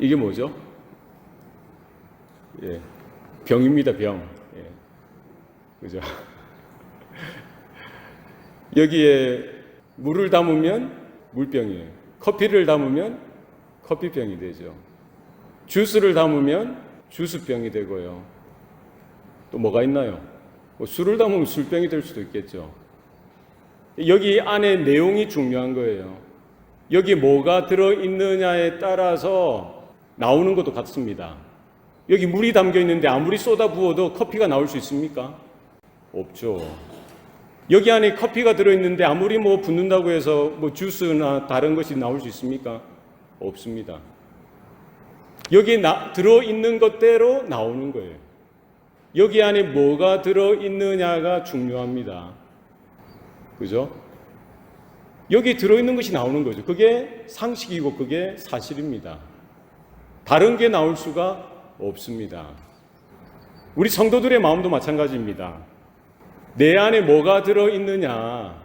이게 뭐죠? 예, 병입니다, 병. 예, 그죠? 여기에 물을 담으면 물병이에요. 커피를 담으면 커피병이 되죠. 주스를 담으면 주스병이 되고요. 또 뭐가 있나요? 뭐 술을 담으면 술병이 될 수도 있겠죠. 여기 안에 내용이 중요한 거예요. 여기 뭐가 들어있느냐에 따라서 나오는 것도 같습니다. 여기 물이 담겨 있는데 아무리 쏟아 부어도 커피가 나올 수 있습니까? 없죠. 여기 안에 커피가 들어있는데 아무리 뭐 붓는다고 해서 뭐 주스나 다른 것이 나올 수 있습니까? 없습니다. 여기에 들어있는 것대로 나오는 거예요. 여기 안에 뭐가 들어있느냐가 중요합니다. 그죠? 여기 들어있는 것이 나오는 거죠. 그게 상식이고 그게 사실입니다. 다른 게 나올 수가 없습니다. 우리 성도들의 마음도 마찬가지입니다. 내 안에 뭐가 들어있느냐,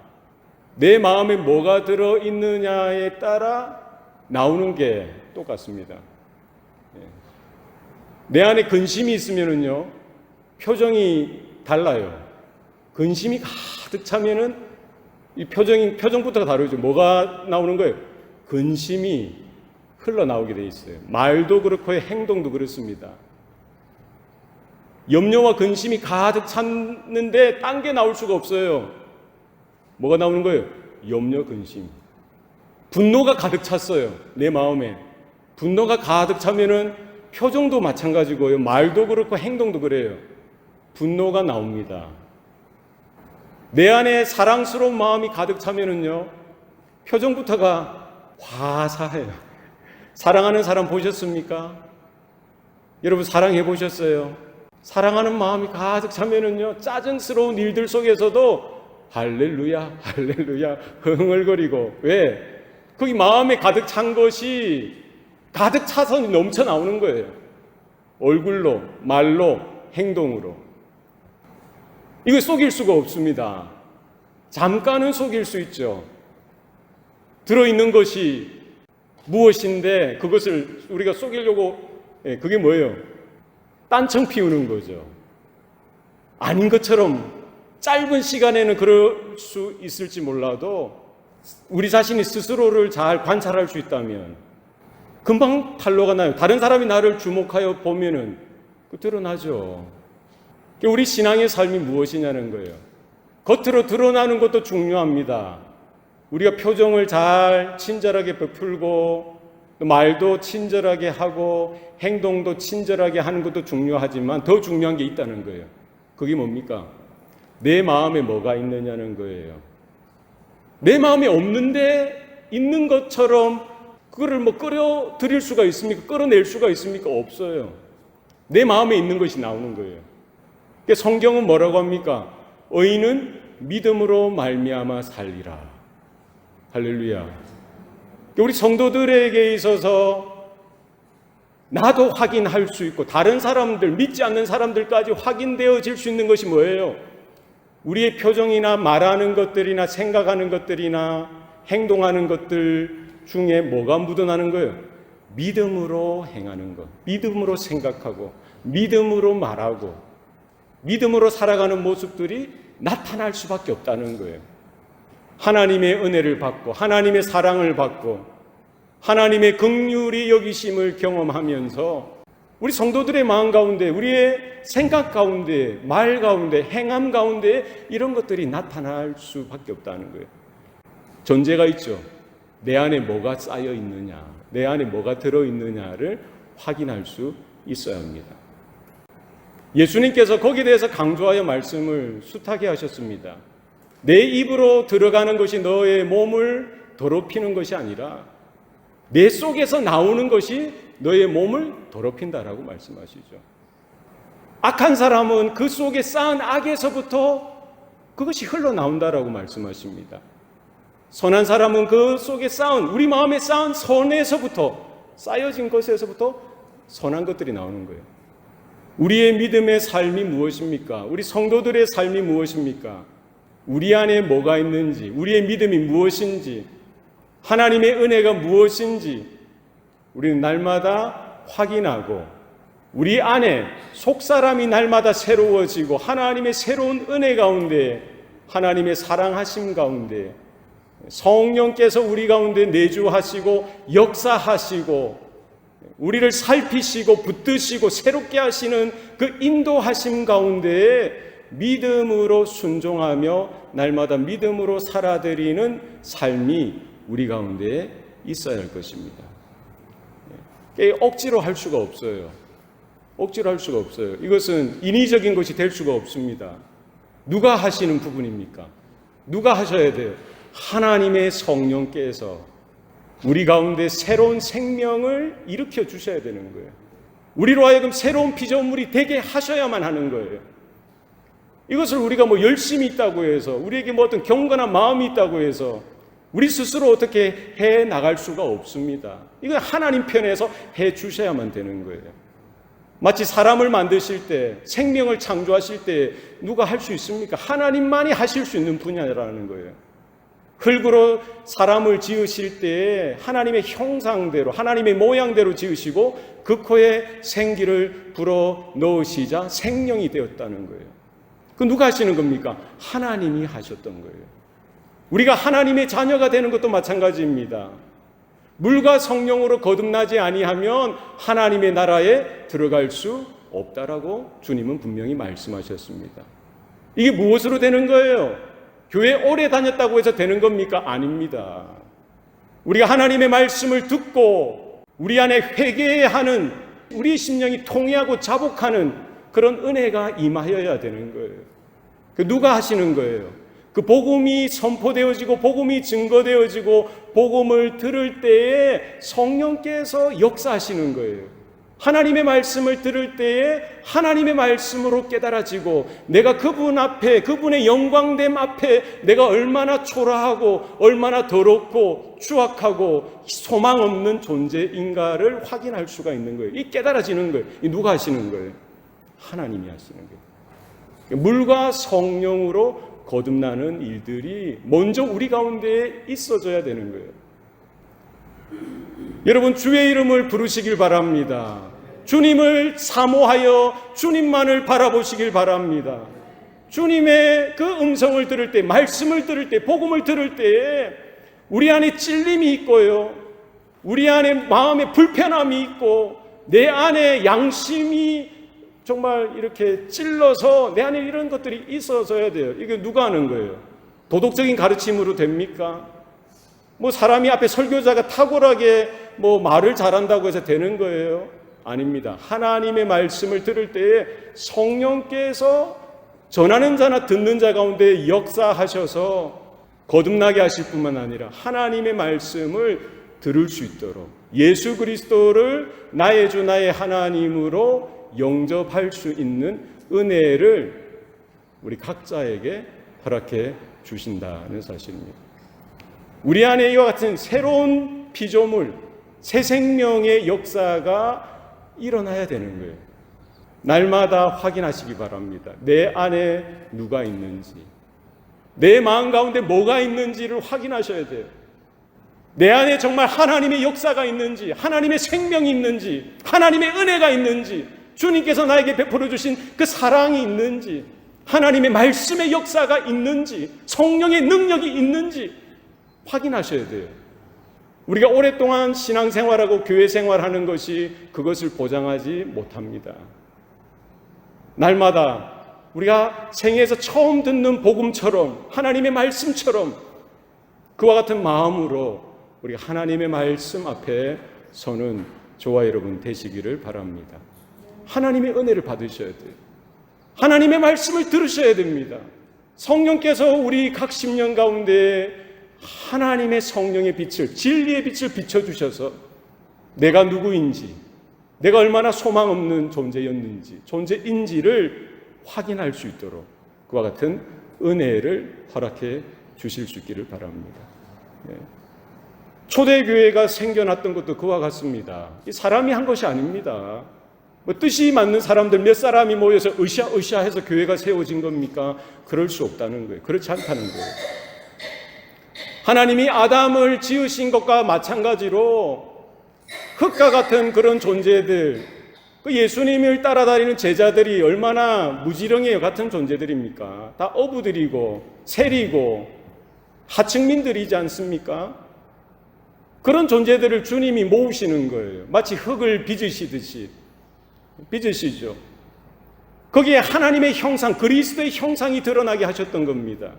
내 마음에 뭐가 들어있느냐에 따라 나오는 게 똑같습니다. 내 안에 근심이 있으면은요, 표정이 달라요. 근심이 가득 차면은 이 표정부터가 다르죠. 뭐가 나오는 거예요? 근심이 흘러나오게 돼 있어요. 말도 그렇고 행동도 그렇습니다. 염려와 근심이 가득 찼는데 딴 게 나올 수가 없어요. 뭐가 나오는 거예요? 염려, 근심. 분노가 가득 찼어요. 내 마음에. 분노가 가득 차면은 표정도 마찬가지고요. 말도 그렇고 행동도 그래요. 분노가 나옵니다. 내 안에 사랑스러운 마음이 가득 차면은요, 표정부터가 화사해요. 사랑하는 사람 보셨습니까? 여러분 사랑해 보셨어요? 사랑하는 마음이 가득 차면은요, 짜증스러운 일들 속에서도 할렐루야, 할렐루야 흥얼거리고. 왜? 거기 마음에 가득 찬 것이 가득 차서 넘쳐 나오는 거예요. 얼굴로, 말로, 행동으로. 이거 속일 수가 없습니다. 잠깐은 속일 수 있죠. 들어있는 것이 무엇인데 그것을 우리가 속이려고, 그게 뭐예요? 딴청 피우는 거죠. 아닌 것처럼 짧은 시간에는 그럴 수 있을지 몰라도 우리 자신이 스스로를 잘 관찰할 수 있다면 금방 탄로가 나요. 다른 사람이 나를 주목하여 보면은 드러나죠. 우리 신앙의 삶이 무엇이냐는 거예요. 겉으로 드러나는 것도 중요합니다. 우리가 표정을 잘 친절하게 베풀고 말도 친절하게 하고 행동도 친절하게 하는 것도 중요하지만 더 중요한 게 있다는 거예요. 그게 뭡니까? 내 마음에 뭐가 있느냐는 거예요. 내 마음에 없는데 있는 것처럼 그거를 뭐 끌어들일 수가 있습니까? 끌어낼 수가 있습니까? 없어요. 내 마음에 있는 것이 나오는 거예요. 그러니까 성경은 뭐라고 합니까? 의인은 믿음으로 말미암아 살리라. 할렐루야. 우리 성도들에게 있어서 나도 확인할 수 있고 다른 사람들, 믿지 않는 사람들까지 확인되어질 수 있는 것이 뭐예요? 우리의 표정이나 말하는 것들이나 생각하는 것들이나 행동하는 것들 중에 뭐가 묻어나는 거예요? 믿음으로 행하는 것, 믿음으로 생각하고 믿음으로 말하고 믿음으로 살아가는 모습들이 나타날 수밖에 없다는 거예요. 하나님의 은혜를 받고 하나님의 사랑을 받고 하나님의 긍휼히 여기심을 경험하면서 우리 성도들의 마음 가운데, 우리의 생각 가운데, 말 가운데, 행함 가운데 이런 것들이 나타날 수밖에 없다는 거예요. 전제가 있죠. 내 안에 뭐가 쌓여 있느냐, 내 안에 뭐가 들어있느냐를 확인할 수 있어야 합니다. 예수님께서 거기에 대해서 강조하여 말씀을 숱하게 하셨습니다. 내 입으로 들어가는 것이 너의 몸을 더럽히는 것이 아니라 내 속에서 나오는 것이 너의 몸을 더럽힌다라고 말씀하시죠. 악한 사람은 그 속에 쌓은 악에서부터 그것이 흘러나온다라고 말씀하십니다. 선한 사람은 그 속에 쌓은, 우리 마음에 쌓은 선에서부터, 쌓여진 것에서부터 선한 것들이 나오는 거예요. 우리의 믿음의 삶이 무엇입니까? 우리 성도들의 삶이 무엇입니까? 우리 안에 뭐가 있는지, 우리의 믿음이 무엇인지, 하나님의 은혜가 무엇인지 우리는 날마다 확인하고 우리 안에 속사람이 날마다 새로워지고 하나님의 새로운 은혜 가운데, 하나님의 사랑하심 가운데 성령께서 우리 가운데 내주하시고 역사하시고 우리를 살피시고 붙드시고 새롭게 하시는 그 인도하심 가운데 믿음으로 순종하며 날마다 믿음으로 살아드리는 삶이 우리 가운데 있어야 할 것입니다. 억지로 할 수가 없어요. 억지로 할 수가 없어요. 이것은 인위적인 것이 될 수가 없습니다. 누가 하시는 부분입니까? 누가 하셔야 돼요? 하나님의 성령께서 우리 가운데 새로운 생명을 일으켜 주셔야 되는 거예요. 우리로 하여금 새로운 피조물이 되게 하셔야만 하는 거예요. 이것을 우리가 뭐 열심히 있다고 해서, 우리에게 뭐 어떤 경건한 마음이 있다고 해서 우리 스스로 어떻게 해 나갈 수가 없습니다. 이건 하나님 편에서 해 주셔야만 되는 거예요. 마치 사람을 만드실 때, 생명을 창조하실 때 누가 할 수 있습니까? 하나님만이 하실 수 있는 분야라는 거예요. 흙으로 사람을 지으실 때 하나님의 형상대로, 하나님의 모양대로 지으시고 그 코에 생기를 불어 넣으시자 생명이 되었다는 거예요. 그 누가 하시는 겁니까? 하나님이 하셨던 거예요. 우리가 하나님의 자녀가 되는 것도 마찬가지입니다. 물과 성령으로 거듭나지 아니하면 하나님의 나라에 들어갈 수 없다라고 주님은 분명히 말씀하셨습니다. 이게 무엇으로 되는 거예요? 교회 오래 다녔다고 해서 되는 겁니까? 아닙니다. 우리가 하나님의 말씀을 듣고 우리 안에 회개하는, 우리 심령이 통회하고 자복하는 그런 은혜가 임하여야 되는 거예요. 누가 하시는 거예요? 그 복음이 선포되어지고 복음이 증거되어지고 복음을 들을 때에 성령께서 역사하시는 거예요. 하나님의 말씀을 들을 때에 하나님의 말씀으로 깨달아지고 내가 그분 앞에, 그분의 영광됨 앞에 내가 얼마나 초라하고 얼마나 더럽고 추악하고 소망 없는 존재인가를 확인할 수가 있는 거예요. 이 깨달아지는 거예요. 이 누가 하시는 거예요? 하나님이 하시는 거예요. 물과 성령으로 거듭나는 일들이 먼저 우리 가운데 있어져야 되는 거예요. 여러분, 주의 이름을 부르시길 바랍니다. 주님을 사모하여 주님만을 바라보시길 바랍니다. 주님의 그 음성을 들을 때, 말씀을 들을 때, 복음을 들을 때에 우리 안에 찔림이 있고요, 우리 안에 마음에 불편함이 있고 내 안에 양심이 정말 이렇게 찔러서 내 안에 이런 것들이 있어져야 돼요. 이게 누가 하는 거예요? 도덕적인 가르침으로 됩니까? 뭐 사람이 앞에 설교자가 탁월하게 뭐 말을 잘한다고 해서 되는 거예요? 아닙니다. 하나님의 말씀을 들을 때에 성령께서 전하는 자나 듣는 자 가운데 역사하셔서 거듭나게 하실 뿐만 아니라 하나님의 말씀을 들을 수 있도록 예수 그리스도를 나의 주 나의 하나님으로 영접할 수 있는 은혜를 우리 각자에게 허락해 주신다는 사실입니다. 우리 안에 이와 같은 새로운 피조물, 새 생명의 역사가 일어나야 되는 거예요. 날마다 확인하시기 바랍니다. 내 안에 누가 있는지, 내 마음 가운데 뭐가 있는지를 확인하셔야 돼요. 내 안에 정말 하나님의 역사가 있는지, 하나님의 생명이 있는지, 하나님의 은혜가 있는지, 주님께서 나에게 베풀어 주신 그 사랑이 있는지, 하나님의 말씀의 역사가 있는지, 성령의 능력이 있는지 확인하셔야 돼요. 우리가 오랫동안 신앙생활하고 교회생활하는 것이 그것을 보장하지 못합니다. 날마다 우리가 생애에서 처음 듣는 복음처럼, 하나님의 말씀처럼 그와 같은 마음으로 우리 하나님의 말씀 앞에 서는 저와 여러분 되시기를 바랍니다. 하나님의 은혜를 받으셔야 돼요. 하나님의 말씀을 들으셔야 됩니다. 성령께서 우리 각 심령 가운데 하나님의 성령의 빛을, 진리의 빛을 비춰주셔서 내가 누구인지, 내가 얼마나 소망 없는 존재인지를 확인할 수 있도록 그와 같은 은혜를 허락해 주실 수 있기를 바랍니다. 초대교회가 생겨났던 것도 그와 같습니다. 이 사람이 한 것이 아닙니다. 뭐 뜻이 맞는 사람들 몇 사람이 모여서 으쌰으쌰해서 교회가 세워진 겁니까? 그럴 수 없다는 거예요. 그렇지 않다는 거예요. 하나님이 아담을 지으신 것과 마찬가지로 흙과 같은 그런 존재들, 그 예수님을 따라다니는 제자들이 얼마나 무지렁이 같은 존재들입니까? 다 어부들이고 세리고 하층민들이지 않습니까? 그런 존재들을 주님이 모으시는 거예요. 마치 흙을 빚으시듯이 빚으시죠. 거기에 하나님의 형상, 그리스도의 형상이 드러나게 하셨던 겁니다.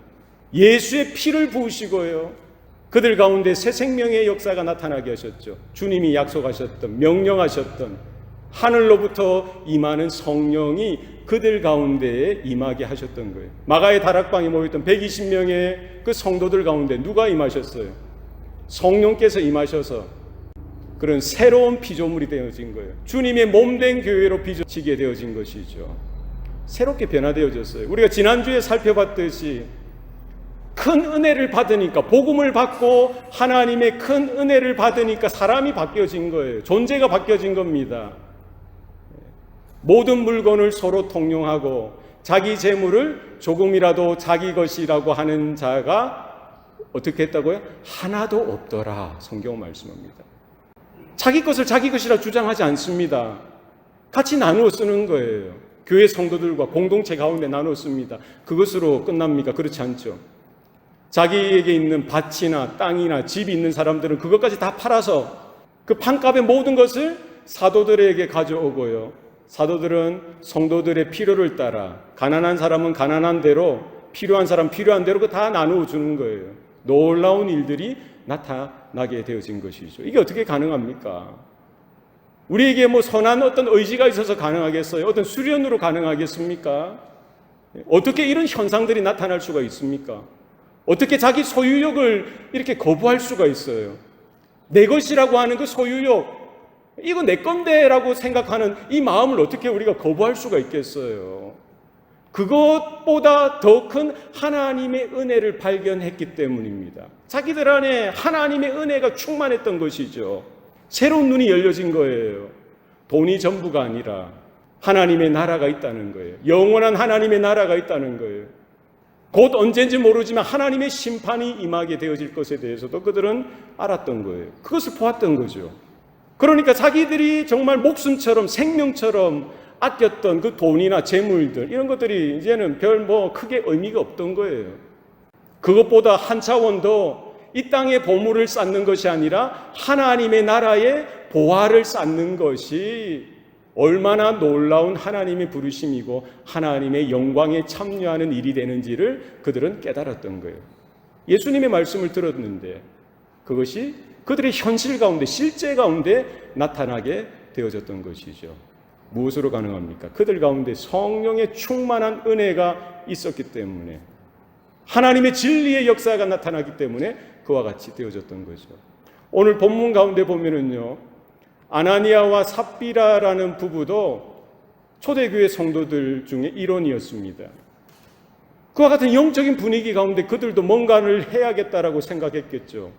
예수의 피를 부으시고요, 그들 가운데 새 생명의 역사가 나타나게 하셨죠. 주님이 약속하셨던, 명령하셨던 하늘로부터 임하는 성령이 그들 가운데에 임하게 하셨던 거예요. 마가의 다락방에 모였던 120명의 그 성도들 가운데 누가 임하셨어요? 성령께서 임하셔서 그런 새로운 피조물이 되어진 거예요. 주님의 몸된 교회로 빚어지게 되어진 것이죠. 새롭게 변화되어졌어요. 우리가 지난주에 살펴봤듯이 큰 은혜를 받으니까, 복음을 받고 하나님의 큰 은혜를 받으니까 사람이 바뀌어진 거예요. 존재가 바뀌어진 겁니다. 모든 물건을 서로 통용하고 자기 재물을 조금이라도 자기 것이라고 하는 자가 어떻게 했다고요? 하나도 없더라. 성경 말씀합니다. 자기 것을 자기 것이라 주장하지 않습니다. 같이 나누어 쓰는 거예요. 교회 성도들과 공동체 가운데 나누어 씁니다. 그것으로 끝납니까? 그렇지 않죠. 자기에게 있는 밭이나 땅이나 집이 있는 사람들은 그것까지 다 팔아서 그 판값의 모든 것을 사도들에게 가져오고요, 사도들은 성도들의 필요를 따라, 가난한 사람은 가난한 대로, 필요한 사람 필요한 대로 다 나누어 주는 거예요. 놀라운 일들이 나타나게 되어진 것이죠. 이게 어떻게 가능합니까? 우리에게 뭐 선한 어떤 의지가 있어서 가능하겠어요? 어떤 수련으로 가능하겠습니까? 어떻게 이런 현상들이 나타날 수가 있습니까? 어떻게 자기 소유욕을 이렇게 거부할 수가 있어요? 내 것이라고 하는 그 소유욕, 이거 내 건데라고 생각하는 이 마음을 어떻게 우리가 거부할 수가 있겠어요? 그것보다 더 큰 하나님의 은혜를 발견했기 때문입니다. 자기들 안에 하나님의 은혜가 충만했던 것이죠. 새로운 눈이 열려진 거예요. 돈이 전부가 아니라 하나님의 나라가 있다는 거예요. 영원한 하나님의 나라가 있다는 거예요. 곧 언제인지 모르지만 하나님의 심판이 임하게 되어질 것에 대해서도 그들은 알았던 거예요. 그것을 보았던 거죠. 그러니까 자기들이 정말 목숨처럼 생명처럼 아꼈던 그 돈이나 재물들, 이런 것들이 이제는 별 크게 의미가 없던 거예요. 그것보다 한 차원 더 이 땅의 보물을 쌓는 것이 아니라 하나님의 나라의 보화를 쌓는 것이 얼마나 놀라운 하나님의 부르심이고 하나님의 영광에 참여하는 일이 되는지를 그들은 깨달았던 거예요. 예수님의 말씀을 들었는데 그것이 그들의 현실 가운데, 실제 가운데 나타나게 되어졌던 것이죠. 무엇으로 가능합니까? 그들 가운데 성령의 충만한 은혜가 있었기 때문에, 하나님의 진리의 역사가 나타나기 때문에 그와 같이 되어졌던 거죠. 오늘 본문 가운데 보면은요, 아나니아와 삽비라라는 부부도 초대교회 성도들 중에 일원이었습니다. 그와 같은 영적인 분위기 가운데 그들도 뭔가를 해야겠다라고 생각했겠죠.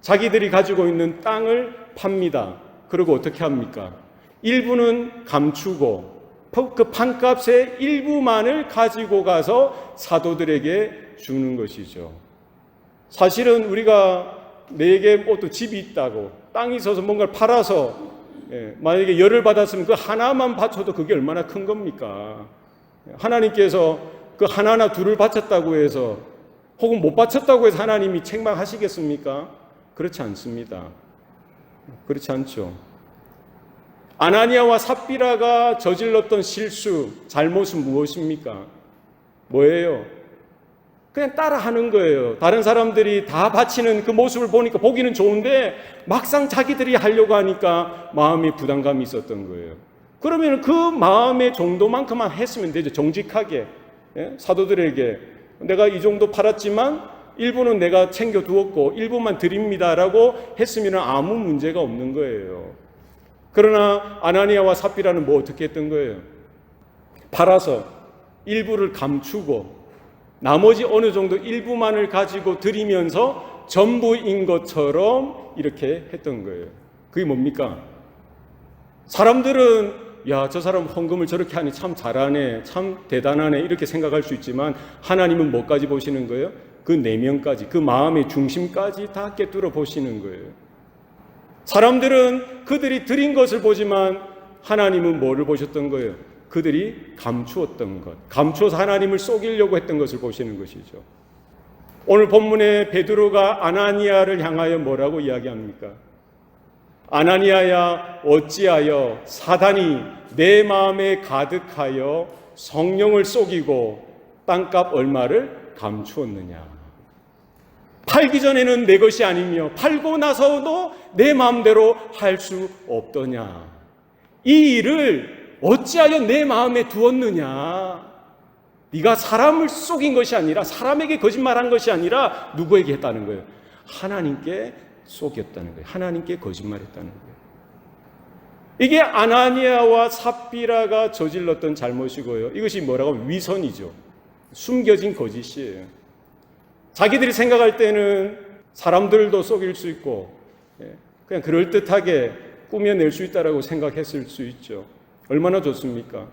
자기들이 가지고 있는 땅을 팝니다. 그리고 어떻게 합니까? 일부는 감추고 그 판값의 일부만을 가지고 가서 사도들에게 주는 것이죠. 사실은 우리가 내게 또 집이 있다고, 땅이 있어서 뭔가를 팔아서 만약에 열을 받았으면 그 하나만 바쳐도 그게 얼마나 큰 겁니까? 하나님께서 그 하나나 둘을 바쳤다고 해서, 혹은 못 바쳤다고 해서 하나님이 책망하시겠습니까? 그렇지 않습니다. 그렇지 않죠. 아나니아와 삽비라가 저질렀던 실수, 잘못은 무엇입니까? 뭐예요? 그냥 따라하는 거예요. 다른 사람들이 다 바치는 그 모습을 보니까 보기는 좋은데 막상 자기들이 하려고 하니까 마음이 부담감이 있었던 거예요. 그러면 그 마음의 정도만큼만 했으면 되죠. 정직하게. 사도들에게 내가 이 정도 팔았지만 일부는 내가 챙겨두었고 일부만 드립니다라고 했으면 아무 문제가 없는 거예요. 그러나 아나니아와 삽비라는 어떻게 했던 거예요? 팔아서 일부를 감추고 나머지 어느 정도 일부만을 가지고 드리면서 전부인 것처럼 이렇게 했던 거예요. 그게 뭡니까? 사람들은 야, 저 사람 헌금을 저렇게 하니 참 잘하네, 참 대단하네 이렇게 생각할 수 있지만 하나님은 뭐까지 보시는 거예요? 그 내면까지, 그 마음의 중심까지 다 꿰뚫어 보시는 거예요. 사람들은 그들이 드린 것을 보지만 하나님은 뭐를 보셨던 거예요? 그들이 감추었던 것, 감추어서 하나님을 속이려고 했던 것을 보시는 것이죠. 오늘 본문에 베드로가 아나니아를 향하여 뭐라고 이야기합니까? 아나니아야, 어찌하여 사단이 내 마음에 가득하여 성령을 속이고 땅값 얼마를 감추었느냐. 팔기 전에는 내 것이 아니며 팔고 나서도 내 마음대로 할 수 없더냐. 이 일을 어찌하여 내 마음에 두었느냐. 네가 사람을 속인 것이 아니라, 사람에게 거짓말한 것이 아니라 누구에게 했다는 거예요? 하나님께 속였다는 거예요. 하나님께 거짓말했다는 거예요. 이게 아나니아와 삽비라가 저질렀던 잘못이고요. 이것이 뭐라고 하면 위선이죠. 숨겨진 거짓이에요. 자기들이 생각할 때는 사람들도 속일 수 있고 그냥 그럴듯하게 꾸며낼 수 있다라고 생각했을 수 있죠. 얼마나 좋습니까?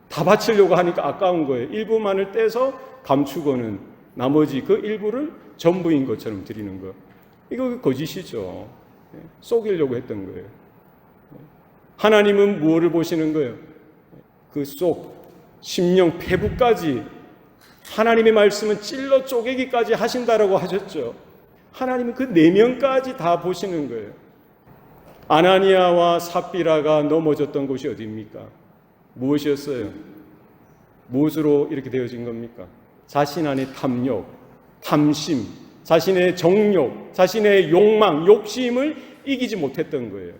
다 바치려고 하니까 아까운 거예요. 일부만을 떼서 감추고는 나머지 그 일부를 전부인 것처럼 드리는 거. 이거 거짓이죠. 속이려고 했던 거예요. 하나님은 무엇을 보시는 거예요? 그 속, 심령, 폐부까지 하나님의 말씀은 찔러 쪼개기까지 하신다라고 하셨죠. 하나님은 그 내면까지 다 보시는 거예요. 아나니아와 삽비라가 넘어졌던 곳이 어디입니까? 무엇이었어요? 무엇으로 이렇게 되어진 겁니까? 자신 안의 탐욕, 탐심, 자신의 정욕, 자신의 욕망, 욕심을 이기지 못했던 거예요.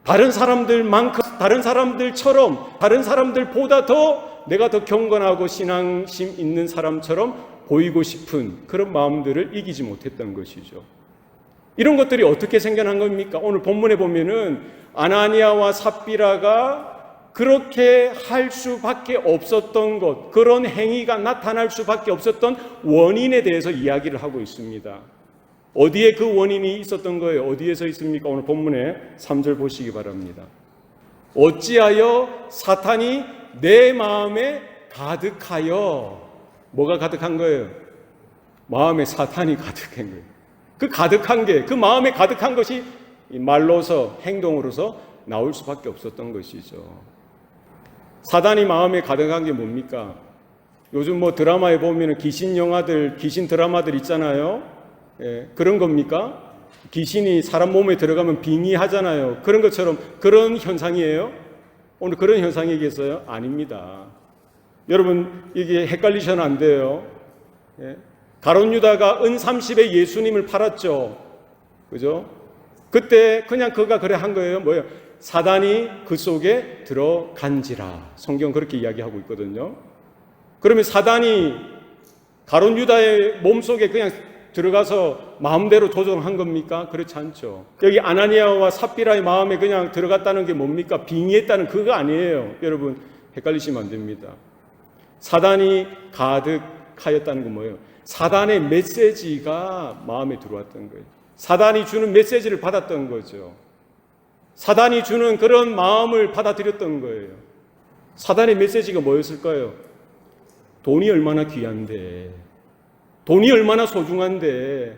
다른 사람들만큼, 다른 사람들처럼, 다른 사람들보다 더 내가 더 경건하고 신앙심 있는 사람처럼 보이고 싶은 그런 마음들을 이기지 못했던 것이죠. 이런 것들이 어떻게 생겨난 겁니까? 오늘 본문에 보면은 아나니아와 삽비라가 그렇게 할 수밖에 없었던 것, 그런 행위가 나타날 수밖에 없었던 원인에 대해서 이야기를 하고 있습니다. 어디에 그 원인이 있었던 거예요? 어디에서 있습니까? 오늘 본문에 3절 보시기 바랍니다. 어찌하여 사탄이 내 마음에 가득하여, 뭐가 가득한 거예요? 마음에 사탄이 가득한 거예요. 그 가득한 게, 그 마음에 가득한 것이 말로서, 행동으로서 나올 수밖에 없었던 것이죠. 사단이 마음에 가득한 게 뭡니까? 요즘 뭐 드라마에 보면 귀신 영화들, 귀신 드라마들 있잖아요. 예, 그런 겁니까? 귀신이 사람 몸에 들어가면 빙의하잖아요. 그런 것처럼 그런 현상이에요? 오늘 그런 현상이겠어요? 아닙니다. 여러분, 이게 헷갈리셔는 안 돼요. 예? 가룟 유다가 은 30에 예수님을 팔았죠. 그죠? 그때 그냥 그가 그래 한 거예요. 뭐예요? 사단이 그 속에 들어간지라. 성경 그렇게 이야기하고 있거든요. 그러면 사단이 가룟 유다의 몸속에 그냥 들어가서 마음대로 조종한 겁니까? 그렇지 않죠. 여기 아나니아와 삽비라의 마음에 그냥 들어갔다는 게 뭡니까? 빙의했다는 그거 아니에요. 여러분 헷갈리시면 안 됩니다. 사단이 가득하였다는 건 뭐예요? 사단의 메시지가 마음에 들어왔던 거예요. 사단이 주는 메시지를 받았던 거죠. 사단이 주는 그런 마음을 받아들였던 거예요. 사단의 메시지가 뭐였을까요? 돈이 얼마나 귀한데, 돈이 얼마나 소중한데,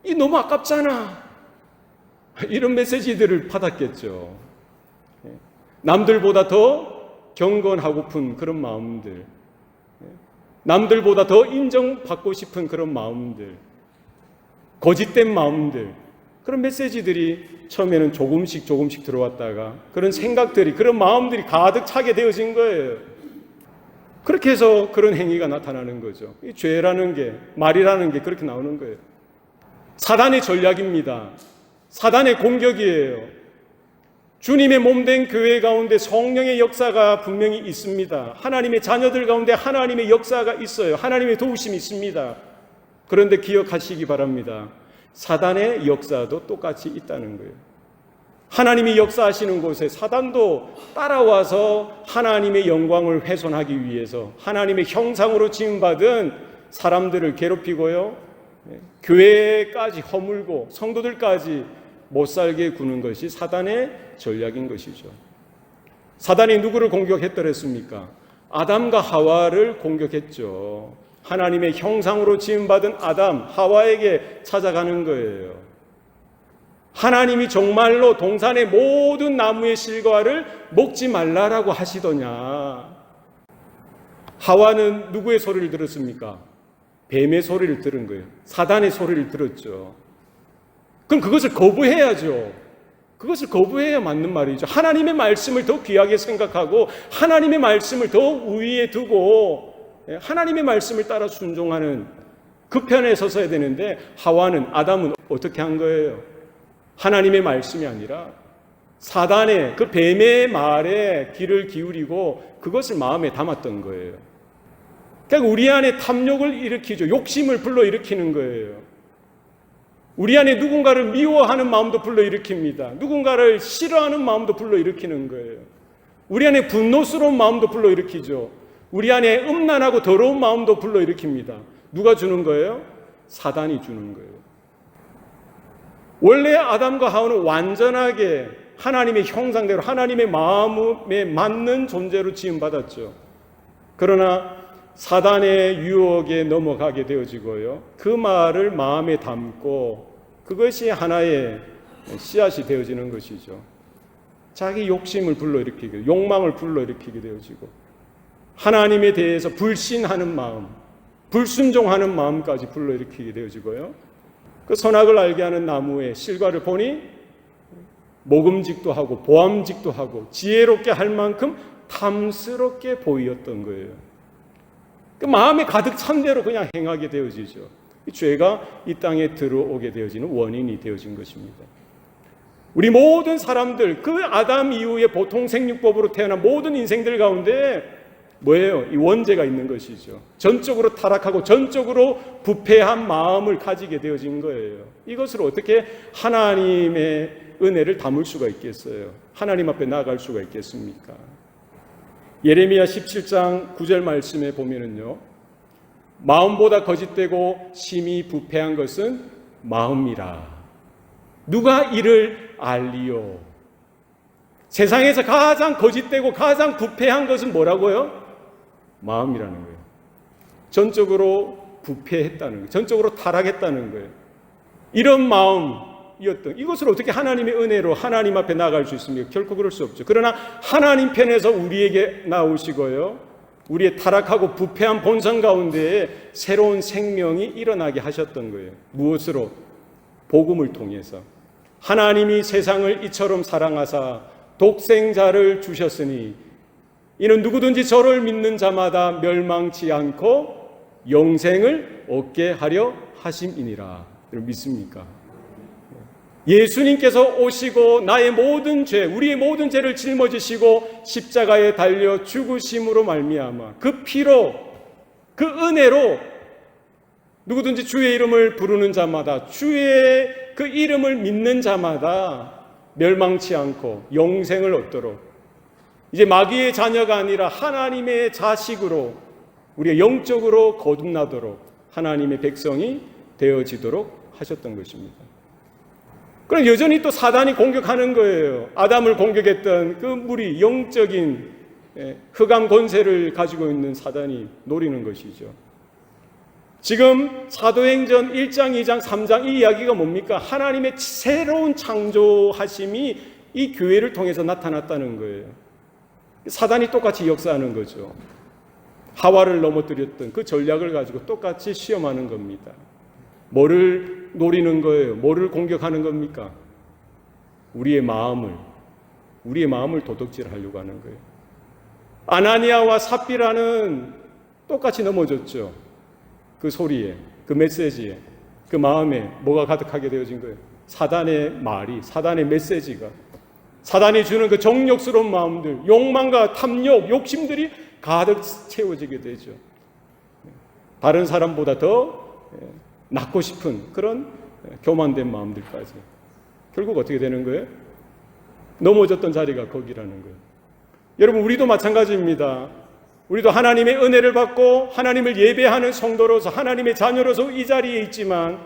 이 너무 아깝잖아. 이런 메시지들을 받았겠죠. 남들보다 더 경건하고픈 그런 마음들, 남들보다 더 인정받고 싶은 그런 마음들, 거짓된 마음들, 그런 메시지들이 처음에는 조금씩 들어왔다가 그런 생각들이, 그런 마음들이 가득 차게 되어진 거예요. 그렇게 해서 그런 행위가 나타나는 거죠. 이 죄라는 게, 말이라는 게 그렇게 나오는 거예요. 사단의 전략입니다. 사단의 공격이에요. 주님의 몸된 교회 가운데 성령의 역사가 분명히 있습니다. 하나님의 자녀들 가운데 하나님의 역사가 있어요. 하나님의 도우심이 있습니다. 그런데 기억하시기 바랍니다. 사단의 역사도 똑같이 있다는 거예요. 하나님이 역사하시는 곳에 사단도 따라와서 하나님의 영광을 훼손하기 위해서 하나님의 형상으로 지음받은 사람들을 괴롭히고요, 교회까지 허물고 성도들까지 못살게 구는 것이 사단의 전략인 것이죠. 사단이 누구를 공격했더랬습니까? 아담과 하와를 공격했죠. 하나님의 형상으로 지음받은 아담, 하와에게 찾아가는 거예요. 하나님이 정말로 동산의 모든 나무의 실과를 먹지 말라라고 하시더냐? 하와는 누구의 소리를 들었습니까? 뱀의 소리를 들은 거예요. 사단의 소리를 들었죠. 그럼 그것을 거부해야죠. 그것을 거부해야 맞는 말이죠. 하나님의 말씀을 더 귀하게 생각하고 하나님의 말씀을 더 우위에 두고 하나님의 말씀을 따라 순종하는 그 편에 서서야 되는데, 하와는, 아담은 어떻게 한 거예요? 하나님의 말씀이 아니라 사단의 그 뱀의 말에 귀를 기울이고 그것을 마음에 담았던 거예요. 그러니까 우리 안에 탐욕을 일으키죠. 욕심을 불러일으키는 거예요. 우리 안에 누군가를 미워하는 마음도 불러일으킵니다. 누군가를 싫어하는 마음도 불러일으키는 거예요. 우리 안에 분노스러운 마음도 불러일으키죠. 우리 안에 음란하고 더러운 마음도 불러일으킵니다. 누가 주는 거예요? 사단이 주는 거예요. 원래 아담과 하와는 완전하게 하나님의 형상대로 하나님의 마음에 맞는 존재로 지음받았죠. 그러나 사단의 유혹에 넘어가게 되어지고요, 그 말을 마음에 담고 그것이 하나의 씨앗이 되어지는 것이죠. 자기 욕심을 불러일으키게, 욕망을 불러일으키게 되어지고 하나님에 대해서 불신하는 마음, 불순종하는 마음까지 불러일으키게 되어지고요, 그 선악을 알게 하는 나무의 실과를 보니 모금직도 하고 보암직도 하고 지혜롭게 할 만큼 탐스럽게 보이었던 거예요. 그 마음에 가득 찬 대로 그냥 행하게 되어지죠. 죄가 이 땅에 들어오게 되어지는 원인이 되어진 것입니다. 우리 모든 사람들, 그 아담 이후에 보통 생육법으로 태어난 모든 인생들 가운데 뭐예요? 이 원죄가 있는 것이죠. 전적으로 타락하고 전적으로 부패한 마음을 가지게 되어진 거예요. 이것을 어떻게 하나님의 은혜를 담을 수가 있겠어요? 하나님 앞에 나아갈 수가 있겠습니까? 예레미야 17장 9절 말씀에 보면은요, 마음보다 거짓되고 심히 부패한 것은 마음이라. 누가 이를 알리요? 세상에서 가장 거짓되고 가장 부패한 것은 뭐라고요? 마음이라는 거예요. 전적으로 부패했다는 거예요. 전적으로 타락했다는 거예요. 이런 마음이었던, 이것을 어떻게 하나님의 은혜로 하나님 앞에 나아갈 수 있습니까? 결코 그럴 수 없죠. 그러나 하나님 편에서 우리에게 나오시고요, 우리의 타락하고 부패한 본성 가운데에 새로운 생명이 일어나게 하셨던 거예요. 무엇으로? 복음을 통해서. 하나님이 세상을 이처럼 사랑하사 독생자를 주셨으니 이는 누구든지 저를 믿는 자마다 멸망치 않고 영생을 얻게 하려 하심이니라. 믿습니까? 예수님께서 오시고 나의 모든 죄, 우리의 모든 죄를 짊어지시고 십자가에 달려 죽으심으로 말미암아 그 피로, 그 은혜로 누구든지 주의 이름을 부르는 자마다, 주의 그 이름을 믿는 자마다 멸망치 않고 영생을 얻도록, 이제 마귀의 자녀가 아니라 하나님의 자식으로 우리가 영적으로 거듭나도록 하나님의 백성이 되어지도록 하셨던 것입니다. 그럼 여전히 또 사단이 공격하는 거예요. 아담을 공격했던 그 무리, 영적인 흑암 권세를 가지고 있는 사단이 노리는 것이죠. 지금 사도행전 1장, 2장, 3장 이 이야기가 뭡니까? 하나님의 새로운 창조하심이 이 교회를 통해서 나타났다는 거예요. 사단이 똑같이 역사하는 거죠. 하와를 넘어뜨렸던 그 전략을 가지고 똑같이 시험하는 겁니다. 뭐를 노리는 거예요? 뭐를 공격하는 겁니까? 우리의 마음을 도둑질하려고 하는 거예요. 아나니아와 삽비라는 똑같이 넘어졌죠. 그 소리에, 그 메시지에, 그 마음에 뭐가 가득하게 되어진 거예요? 사단의 말이, 사단의 메시지가, 사단이 주는 그 정욕스러운 마음들, 욕망과 탐욕, 욕심들이 가득 채워지게 되죠. 다른 사람보다 더 낳고 싶은 그런 교만된 마음들까지. 결국 어떻게 되는 거예요? 넘어졌던 자리가 거기라는 거예요. 여러분, 우리도 마찬가지입니다. 우리도 하나님의 은혜를 받고 하나님을 예배하는 성도로서, 하나님의 자녀로서 이 자리에 있지만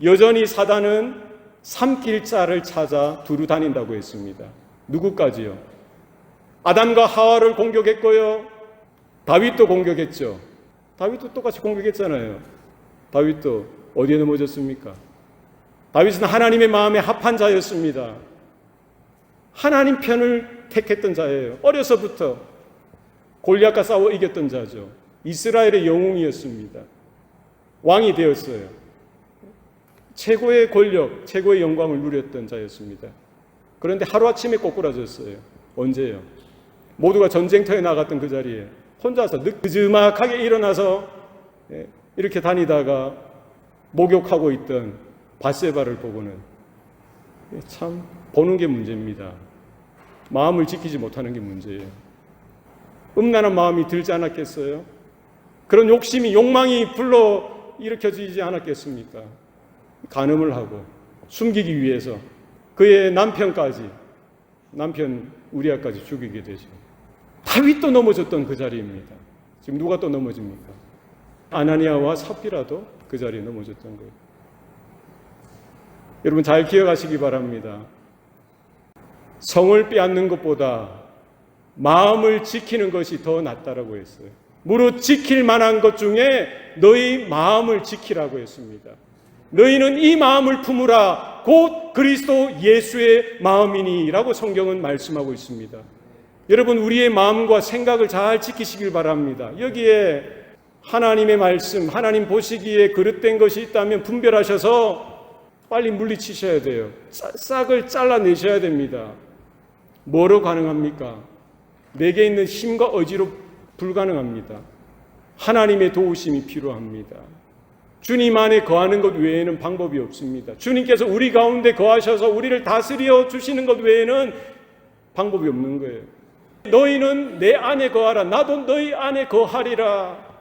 여전히 사단은 삼킬 자를 찾아 두루 다닌다고 했습니다. 누구까지요? 아담과 하와를 공격했고요, 다윗도 공격했죠. 다윗도 똑같이 공격했잖아요. 다윗도 어디에 넘어졌습니까? 다윗은 하나님의 마음에 합한 자였습니다. 하나님 편을 택했던 자예요. 어려서부터 골리앗과 싸워 이겼던 자죠. 이스라엘의 영웅이었습니다. 왕이 되었어요. 최고의 권력, 최고의 영광을 누렸던 자였습니다. 그런데 하루아침에 꼬꾸라졌어요. 언제요? 모두가 전쟁터에 나갔던 그 자리에 혼자서 늦지막하게 일어나서 이렇게 다니다가 목욕하고 있던 밧세바를 보고는 참 보는 게 문제입니다. 마음을 지키지 못하는 게 문제예요. 음란한 마음이 들지 않았겠어요? 그런 욕망이 불러 일으켜지지 않았겠습니까? 간음을 하고 숨기기 위해서 그의 남편 우리아까지 죽이게 되죠. 다윗도 넘어졌던 그 자리입니다. 지금 누가 또 넘어집니까? 아나니아와 삽비라도 그 자리에 넘어졌던 거예요. 여러분 잘 기억하시기 바랍니다. 성을 빼앗는 것보다 마음을 지키는 것이 더 낫다라고 했어요. 무릇 지킬 만한 것 중에 너희 마음을 지키라고 했습니다. 너희는 이 마음을 품으라 곧 그리스도 예수의 마음이니 라고 성경은 말씀하고 있습니다. 여러분 우리의 마음과 생각을 잘 지키시길 바랍니다. 여기에 하나님의 말씀, 하나님 보시기에 그릇된 것이 있다면 분별하셔서 빨리 물리치셔야 돼요. 싹을 잘라내셔야 됩니다. 뭐로 가능합니까? 내게 있는 힘과 의지로 불가능합니다. 하나님의 도우심이 필요합니다. 주님 안에 거하는 것 외에는 방법이 없습니다. 주님께서 우리 가운데 거하셔서 우리를 다스려 주시는 것 외에는 방법이 없는 거예요. 너희는 내 안에 거하라. 나도 너희 안에 거하리라.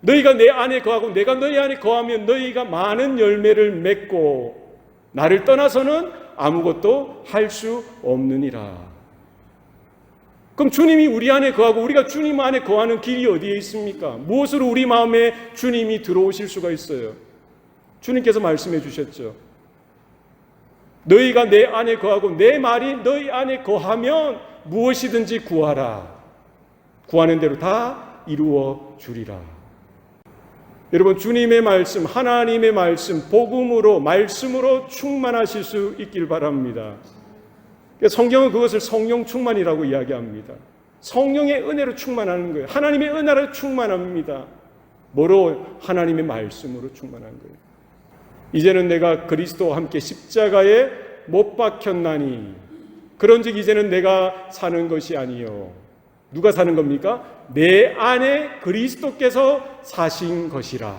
너희가 내 안에 거하고 내가 너희 안에 거하면 너희가 많은 열매를 맺고 나를 떠나서는 아무것도 할 수 없느니라. 그럼 주님이 우리 안에 거하고 우리가 주님 안에 거하는 길이 어디에 있습니까? 무엇으로 우리 마음에 주님이 들어오실 수가 있어요? 주님께서 말씀해 주셨죠. 너희가 내 안에 거하고 내 말이 너희 안에 거하면 무엇이든지 구하라. 구하는 대로 다 이루어 주리라. 여러분 주님의 말씀, 하나님의 말씀, 복음으로 말씀으로 충만하실 수 있길 바랍니다. 성경은 그것을 성령 충만이라고 이야기합니다. 성령의 은혜로 충만하는 거예요. 하나님의 은혜로 충만합니다. 뭐로? 하나님의 말씀으로 충만한 거예요. 이제는 내가 그리스도와 함께 십자가에 못 박혔나니 그런즉 이제는 내가 사는 것이 아니요. 누가 사는 겁니까? 내 안에 그리스도께서 사신 것이라.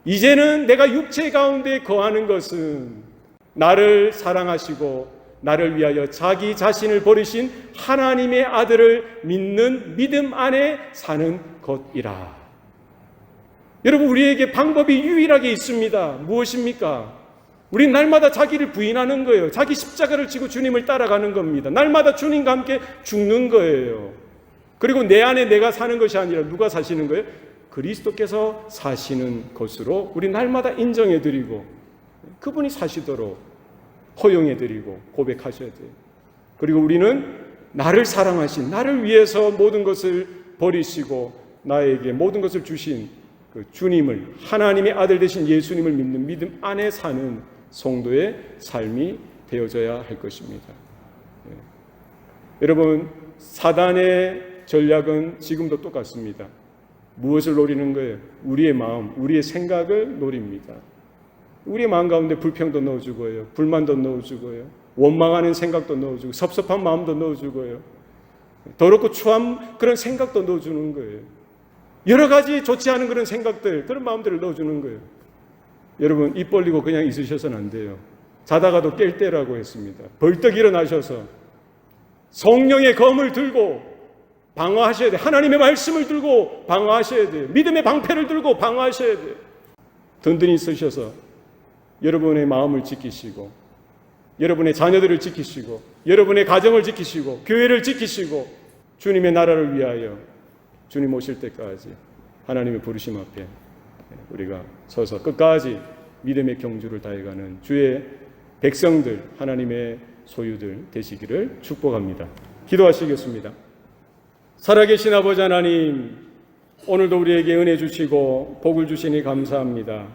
이제는 내가 육체 가운데 거하는 것은 나를 사랑하시고 나를 위하여 자기 자신을 버리신 하나님의 아들을 믿는 믿음 안에 사는 것이라. 여러분 우리에게 방법이 유일하게 있습니다. 무엇입니까? 우린 날마다 자기를 부인하는 거예요. 자기 십자가를 지고 주님을 따라가는 겁니다. 날마다 주님과 함께 죽는 거예요. 그리고 내 안에 내가 사는 것이 아니라 누가 사시는 거예요? 그리스도께서 사시는 것으로 우리 날마다 인정해드리고 그분이 사시도록 허용해드리고 고백하셔야 돼요. 그리고 우리는 나를 사랑하신, 나를 위해서 모든 것을 버리시고 나에게 모든 것을 주신 그 주님을, 하나님의 아들 되신 예수님을 믿는 믿음 안에 사는 성도의 삶이 되어져야 할 것입니다. 네. 여러분 사단의 전략은 지금도 똑같습니다. 무엇을 노리는 거예요? 우리의 마음, 우리의 생각을 노립니다. 우리의 마음 가운데 불평도 넣어주고요, 불만도 넣어주고요, 원망하는 생각도 넣어주고, 섭섭한 마음도 넣어주고요, 더럽고 추한 그런 생각도 넣어주는 거예요. 여러 가지 좋지 않은 그런 생각들, 그런 마음들을 넣어주는 거예요. 여러분 입 벌리고 그냥 있으셔서는 안 돼요. 자다가도 깰 때라고 했습니다. 벌떡 일어나셔서 성령의 검을 들고 방어하셔야 돼요. 하나님의 말씀을 들고 방어하셔야 돼요. 믿음의 방패를 들고 방어하셔야 돼요. 든든히 쓰셔서 여러분의 마음을 지키시고 여러분의 자녀들을 지키시고 여러분의 가정을 지키시고 교회를 지키시고 주님의 나라를 위하여 주님 오실 때까지 하나님의 부르심 앞에 우리가 서서 끝까지 믿음의 경주를 다해가는 주의 백성들, 하나님의 소유들 되시기를 축복합니다. 기도하시겠습니다. 살아계신 아버지 하나님, 오늘도 우리에게 은혜 주시고 복을 주시니 감사합니다.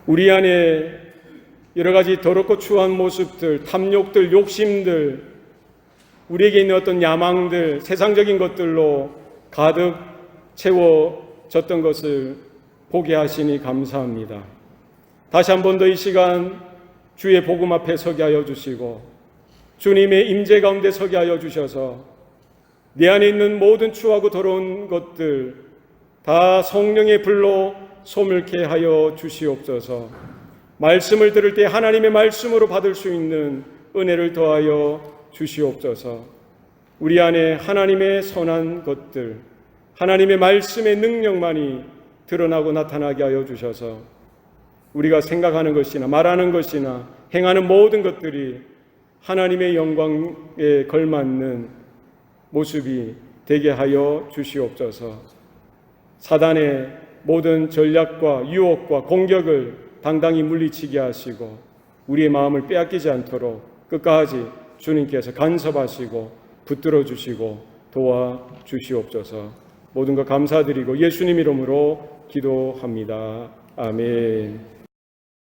우리 안에 여러 가지 더럽고 추한 모습들, 탐욕들, 욕심들, 우리에게 있는 어떤 야망들, 세상적인 것들로 가득 채워졌던 것을 보게 하시니 감사합니다. 다시 한 번 더 이 시간 주의 복음 앞에 서게 하여 주시고 주님의 임재 가운데 서게 하여 주셔서 내 안에 있는 모든 추하고 더러운 것들 다 성령의 불로 소멸케 하여 주시옵소서. 말씀을 들을 때 하나님의 말씀으로 받을 수 있는 은혜를 더하여 주시옵소서. 우리 안에 하나님의 선한 것들, 하나님의 말씀의 능력만이 드러나고 나타나게 하여 주셔서 우리가 생각하는 것이나 말하는 것이나 행하는 모든 것들이 하나님의 영광에 걸맞는 모습이 되게 하여 주시옵소서. 사단의 모든 전략과 유혹과 공격을 당당히 물리치게 하시고 우리의 마음을 빼앗기지 않도록 끝까지 주님께서 간섭하시고 붙들어 주시고 도와 주시옵소서. 모든 것 감사드리고 예수님 이름으로 기도합니다. 아멘.